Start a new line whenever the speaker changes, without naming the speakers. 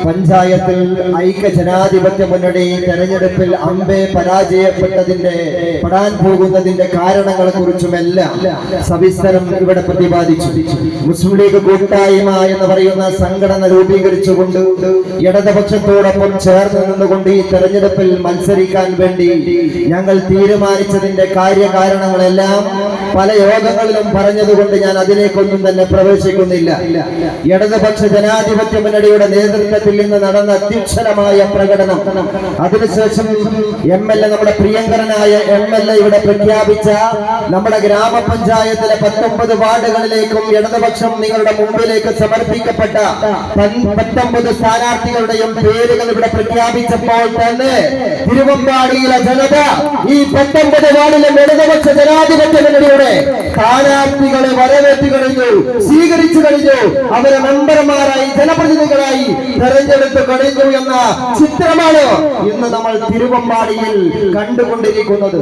പഞ്ചായത്തിൽ ഐക്യ ജനാധിപത്യ മുന്നണി തെരഞ്ഞെടുപ്പിൽ അമ്പെ പരാജയപ്പെട്ടതിന്റെ പെടാൻ പോകുന്നതിന്റെ കാരണങ്ങളെ കുറിച്ചുമെല്ലാം സവിസ്തരം ഇവിടെ പ്രതിപാദിച്ചു. മുസ്ലിം ലീഗ് കൂട്ടായ്മ എന്ന് പറയുന്ന സംഘടന രൂപീകരിച്ചുകൊണ്ട് ഇടതുപക്ഷത്തോടൊപ്പം ചേർന്ന് നിന്നുകൊണ്ട് ഈ തെരഞ്ഞെടുപ്പിൽ മത്സരിക്കാൻ വേണ്ടി ഞങ്ങൾ തീരുമാനിച്ചതിന്റെ കാര്യകാരണങ്ങളെല്ലാം പല യോഗങ്ങളിലും പറഞ്ഞതുകൊണ്ട് ഞാൻ അതിലേക്കൊന്നും തന്നെ പ്രവേശിക്കുന്നില്ല. ഇടതുപക്ഷ ജനാധിപത്യ മുന്നണിയുടെ നേതൃത്വത്തിൽ നിന്ന് നടന്ന അത്യുജ്വലമായ പ്രകടനം, അതിനുശേഷം നമ്മുടെ പ്രിയങ്കരനായ MLA ഇവിടെ പ്രഖ്യാപിച്ച നമ്മുടെ ഗ്രാമപഞ്ചായത്തിലെ 19 വാർഡുകളിലേക്കും ഇടതുപക്ഷം നിങ്ങളുടെ മുമ്പിലേക്ക് സമർപ്പിക്കപ്പെട്ട 19 സ്ഥാനാർത്ഥികളുടെയും പേരുകൾ ഇവിടെ പ്രഖ്യാപിച്ചപ്പോൾ തന്നെ തിരുവമ്പാടിയിലെ ജനത ഈ 19 വാർഡിലെ ഇടതുപക്ഷ ജനാധിപത്യ മുന്നണിയുടെ സ്ഥാനാർത്ഥികളെ വരവേറ്റ് കഴിഞ്ഞു, സ്വീകരിച്ചു കഴിഞ്ഞു, അവരെ മെമ്പർമാരായി ജനപ്രതിനിധികളായി തെരഞ്ഞെടുത്ത് കഴിഞ്ഞു എന്ന ചിത്രമാണ് ഇന്ന് നമ്മൾ തിരുവമ്പാടിയിൽ കണ്ടുകൊണ്ടിരിക്കുന്നത്.